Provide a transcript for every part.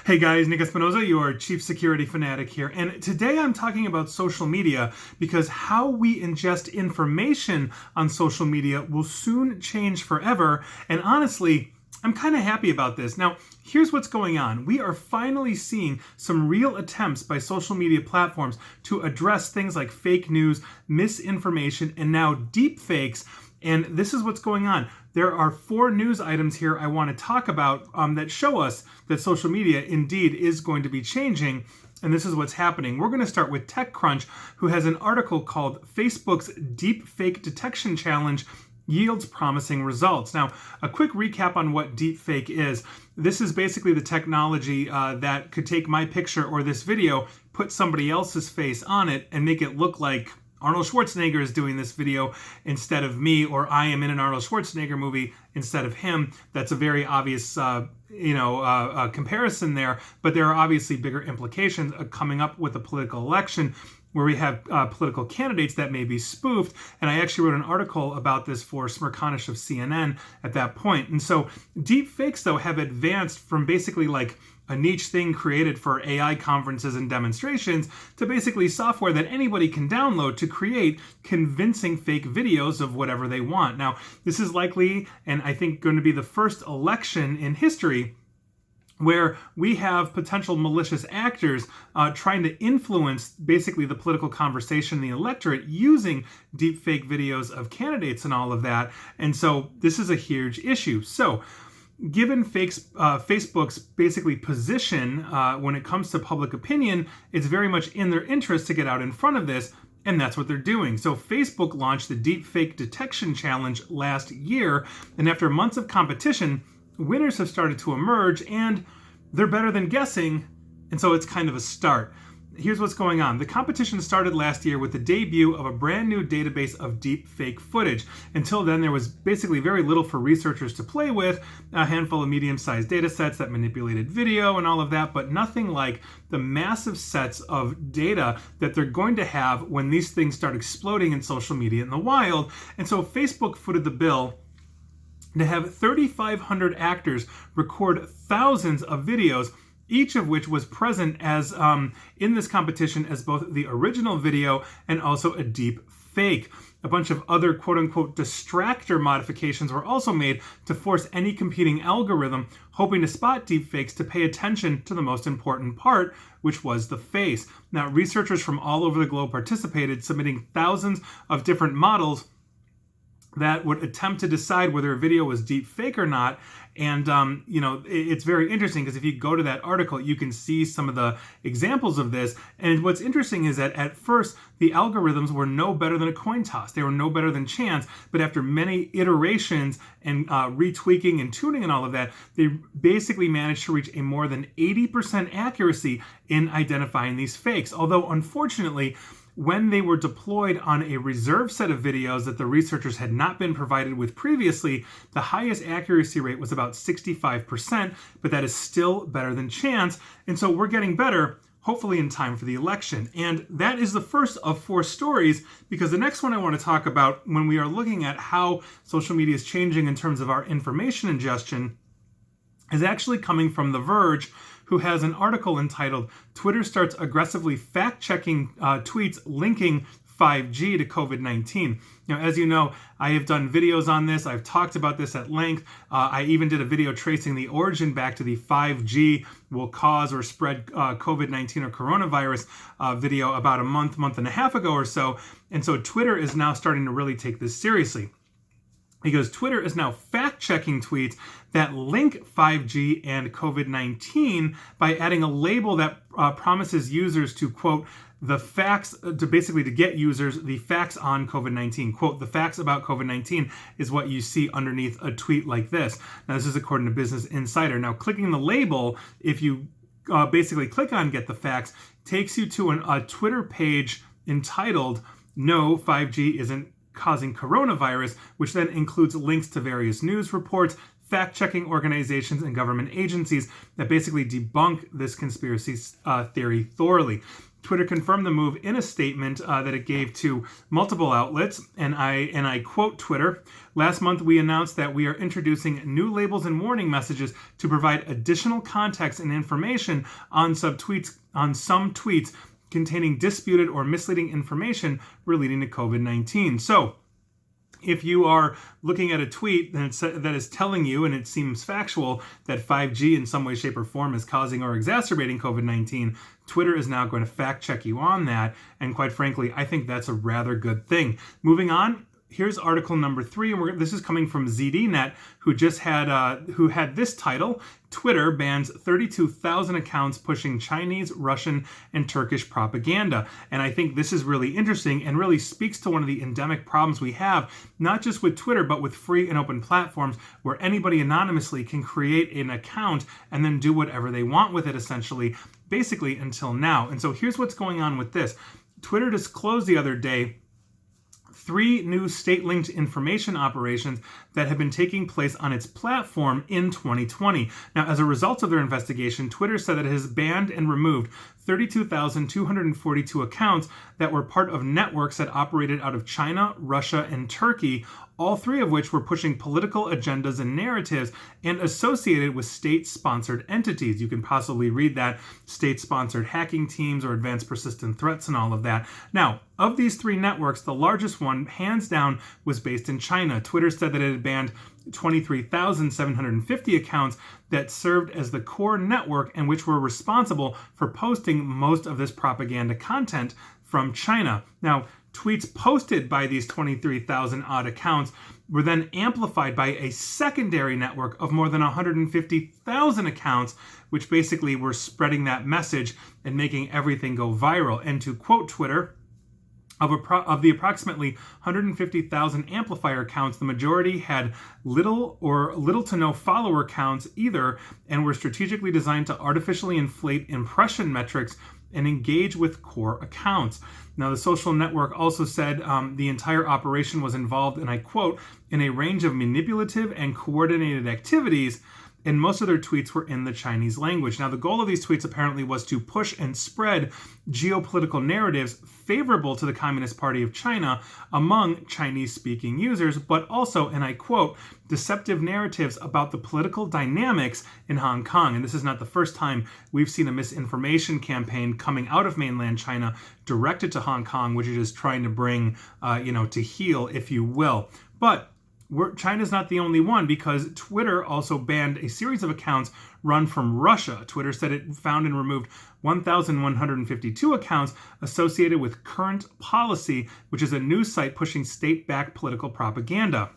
Hey guys, Nick Espinoza, your chief security fanatic here, and today I'm talking about social media because how we ingest information on social media will soon change forever, and honestly, I'm kind of happy about this. Now, here's what's going on. We are finally seeing some real attempts by social media platforms to address things like fake news, misinformation, and now deep fakes. And this is what's going on. There are 4 news items here I want to talk about that show us that social media indeed is going to be changing. And this is what's happening. We're going to start with TechCrunch, who has an article called Facebook's Deep Fake Detection Challenge Yields Promising Results. Now, a quick recap on what deepfake is. This is basically the technology that could take my picture or this video, put somebody else's face on it, and make it look like Arnold Schwarzenegger is doing this video instead of me, or I am in an Arnold Schwarzenegger movie instead of him. That's a very obvious comparison there, but there are obviously bigger implications coming up with a political election where we have political candidates that may be spoofed. And I actually wrote an article about this for Smirkanish of CNN at that point. And so deep fakes, though, have advanced from basically like a niche thing created for AI conferences and demonstrations to basically software that anybody can download to create convincing fake videos of whatever they want. Now, this is likely, and I think going to be the first election in history where we have potential malicious actors trying to influence basically the political conversation in the electorate using deepfake videos of candidates and all of that. And so this is a huge issue. So given Facebook's basically position when it comes to public opinion, it's very much in their interest to get out in front of this. And that's what they're doing. So Facebook launched the Deepfake Detection Challenge last year. And after months of competition, winners have started to emerge, and they're better than guessing, and so it's kind of a start. Here's what's going on. The competition started last year with the debut of a brand new database of deep fake footage. Until then, there was basically very little for researchers to play with, a handful of medium-sized data sets that manipulated video and all of that, but nothing like the massive sets of data that they're going to have when these things start exploding in social media in the wild. And so Facebook footed the bill to have 3,500 actors record thousands of videos, each of which was present as in this competition as both the original video and also a deep fake. A bunch of other quote-unquote distractor modifications were also made to force any competing algorithm hoping to spot deepfakes to pay attention to the most important part, which was the face. Now, researchers from all over the globe participated, submitting thousands of different models that would attempt to decide whether a video was deep fake or not. And, it's very interesting because if you go to that article, you can see some of the examples of this. And what's interesting is that at first, the algorithms were no better than a coin toss. They were no better than chance. But after many iterations and retweaking and tuning and all of that, they basically managed to reach a more than 80% accuracy in identifying these fakes. Although, unfortunately, when they were deployed on a reserved set of videos that the researchers had not been provided with previously, the highest accuracy rate was about 65%, but that is still better than chance. And so we're getting better, hopefully in time for the election. And that is the first of 4 stories, because the next one I want to talk about when we are looking at how social media is changing in terms of our information ingestion is actually coming from The Verge, who has an article entitled Twitter Starts Aggressively Fact-Checking Tweets Linking 5G to COVID-19. Now, as you know, I have done videos on this. I've talked about this at length. I even did a video tracing the origin back to the 5G will cause or spread COVID-19 or coronavirus video about a month and a half ago or so. And so Twitter is now starting to really take this seriously, because Twitter is now fact-checking tweets that link 5G and COVID-19 by adding a label that promises users to, quote, the facts, to get users the facts on COVID-19. Quote, the facts about COVID-19 is what you see underneath a tweet like this. Now, this is according to Business Insider. Now, clicking the label, if you basically click on Get the Facts, takes you to a Twitter page entitled No, 5G Isn't Causing Coronavirus, which then includes links to various news reports, fact-checking organizations and government agencies that basically debunk this conspiracy theory thoroughly. Twitter confirmed the move in a statement that it gave to multiple outlets, and I quote Twitter, "Last month we announced that we are introducing new labels and warning messages to provide additional context and information on some tweets containing disputed or misleading information relating to COVID-19. So, if you are looking at a tweet that is telling you, and it seems factual, that 5G in some way, shape, or form is causing or exacerbating COVID-19, Twitter is now going to fact check you on that. And quite frankly, I think that's a rather good thing. Moving on. Here's article number 3, and this is coming from ZDNet, who had this title: Twitter bans 32,000 accounts pushing Chinese, Russian, and Turkish propaganda. And I think this is really interesting and really speaks to one of the endemic problems we have, not just with Twitter, but with free and open platforms where anybody anonymously can create an account and then do whatever they want with it, essentially, basically until now. And so here's what's going on with this. Twitter disclosed the other day 3 new state-linked information operations that have been taking place on its platform in 2020. Now, as a result of their investigation, Twitter said that it has banned and removed 32,242 accounts that were part of networks that operated out of China, Russia, and Turkey, all 3 of which were pushing political agendas and narratives and associated with state-sponsored entities. You can possibly read that: state-sponsored hacking teams or advanced persistent threats and all of that. Now, of these 3 networks, the largest one, hands down, was based in China. Twitter said that it had banned 23,750 accounts that served as the core network and which were responsible for posting most of this propaganda content from China. Now, tweets posted by these 23,000 odd accounts were then amplified by a secondary network of more than 150,000 accounts, which basically were spreading that message and making everything go viral. And to quote Twitter, of the approximately 150,000 amplifier accounts, the majority had little to no follower counts either, and were strategically designed to artificially inflate impression metrics and engage with core accounts. Now, the social network also said the entire operation was involved, and I quote, "in a range of manipulative and coordinated activities," and most of their tweets were in the Chinese language. Now, the goal of these tweets apparently was to push and spread geopolitical narratives favorable to the Communist Party of China among Chinese-speaking users, but also, and I quote, "deceptive narratives about the political dynamics in Hong Kong." And this is not the first time we've seen a misinformation campaign coming out of mainland China directed to Hong Kong, which it is trying to bring, to heel, if you will. But China's not the only one, because Twitter also banned a series of accounts run from Russia. Twitter said it found and removed 1,152 accounts associated with Current Policy, which is a news site pushing state-backed political propaganda.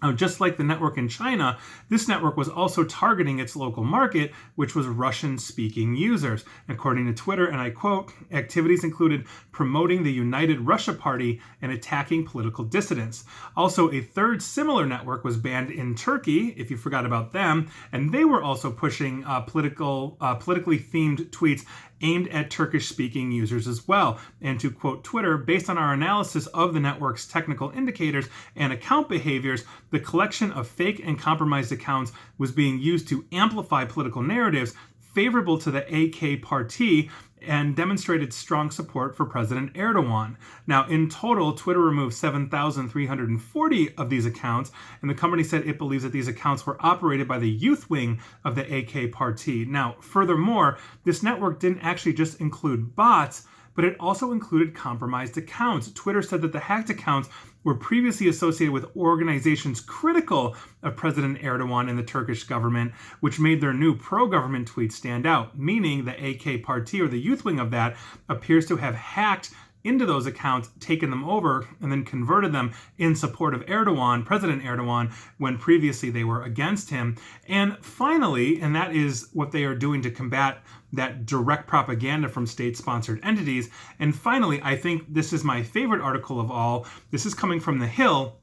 Now, just like the network in China, this network was also targeting its local market, which was Russian-speaking users. According to Twitter, and I quote, "activities included promoting the United Russia Party and attacking political dissidents." Also, a third similar network was banned in Turkey, if you forgot about them, and they were also pushing politically themed tweets aimed at Turkish-speaking users as well. And to quote Twitter, "based on our analysis of the network's technical indicators and account behaviors, the collection of fake and compromised accounts was being used to amplify political narratives favorable to the AK Party and demonstrated strong support for President Erdogan." Now, in total, Twitter removed 7,340 of these accounts, and the company said it believes that these accounts were operated by the youth wing of the AK Party. Now, furthermore, this network didn't actually just include bots, but it also included compromised accounts. Twitter said that the hacked accounts were previously associated with organizations critical of President Erdogan and the Turkish government, which made their new pro-government tweets stand out, meaning the AK Party, or the youth wing of that, appears to have hacked into those accounts, taken them over, and then converted them in support of Erdogan, President Erdogan, when previously they were against him. And finally, and that is what they are doing to combat that direct propaganda from state-sponsored entities. And finally, I think this is my favorite article of all. This is coming from The Hill,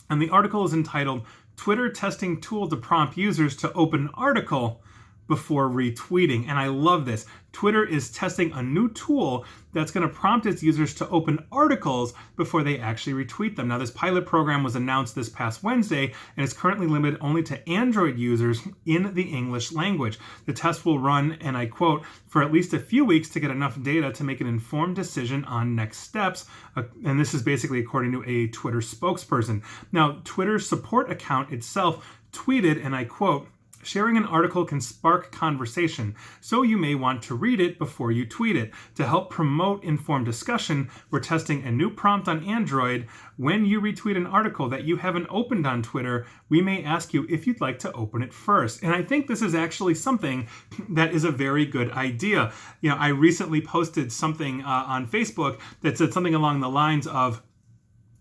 and the article is entitled, "Twitter Testing Tool to Prompt Users to Open Article before retweeting. And I love this. Twitter is testing a new tool that's going to prompt its users to open articles before they actually retweet them. Now, this pilot program was announced this past Wednesday and is currently limited only to Android users in the English language. The test will run, and I quote, for at least a few weeks to get enough data to make an informed decision on next steps. And this is basically according to a Twitter spokesperson. Now, Twitter's support account itself tweeted, and I quote, sharing an article can spark conversation, so you may want to read it before you tweet it. To help promote informed discussion, we're testing a new prompt on Android. When you retweet an article that you haven't opened on Twitter, we may ask you if you'd like to open it first. And I think this is actually something that is a very good idea. You know, I recently posted something on Facebook that said something along the lines of,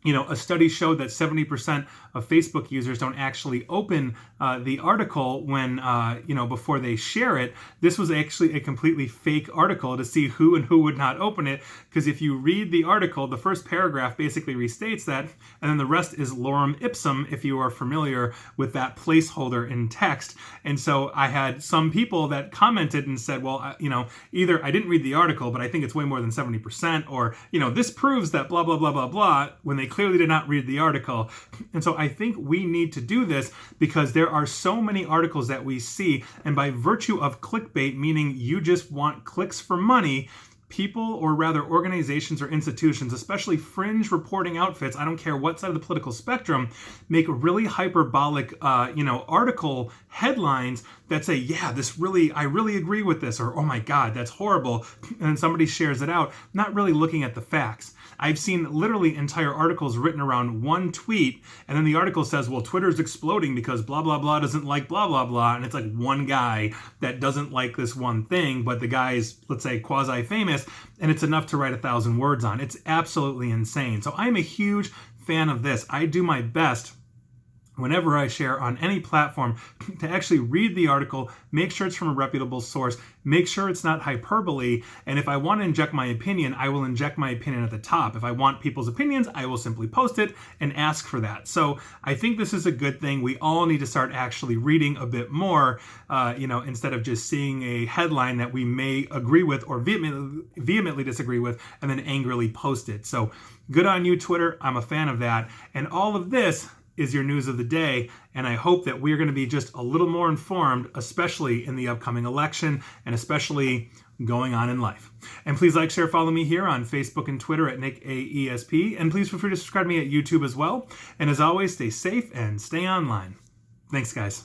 you know, a study showed that 70% of Facebook users don't actually open the article when, before they share it. This was actually a completely fake article to see who and who would not open it. Because if you read the article, the first paragraph basically restates that, and then the rest is lorem ipsum, if you are familiar with that placeholder in text. And so I had some people that commented and said, well, either I didn't read the article, but I think it's way more than 70%, or, this proves that blah, blah, blah, blah, blah, when they clearly did not read the article. And so I think we need to do this because there are so many articles that we see, and by virtue of clickbait, meaning you just want clicks for money, people, or rather organizations or institutions, especially fringe reporting outfits, I don't care what side of the political spectrum, make really hyperbolic, article headlines that say, yeah, I really agree with this, or, oh my God, that's horrible. And then somebody shares it out, not really looking at the facts. I've seen literally entire articles written around one tweet, and then the article says, well, Twitter's exploding because blah, blah, blah doesn't like blah, blah, blah. And it's like one guy that doesn't like this one thing, but the guy is, let's say, quasi-famous, and it's enough to write 1,000 words on. It's absolutely insane. So I'm a huge fan of this. I do my best whenever I share on any platform to actually read the article, make sure it's from a reputable source, make sure it's not hyperbole, and if I want to inject my opinion, I will inject my opinion at the top. If I want people's opinions, I will simply post it and ask for that. So I think this is a good thing. We all need to start actually reading a bit more, instead of just seeing a headline that we may agree with or vehemently disagree with and then angrily post it. So good on you, Twitter. I'm a fan of that. And all of this is your news of the day, and I hope that we're going to be just a little more informed, especially in the upcoming election, and especially going on in life. And please like, share, follow me here on Facebook and Twitter at NickAESP, and please feel free to subscribe to me at YouTube as well. And as always, stay safe and stay online. Thanks, guys.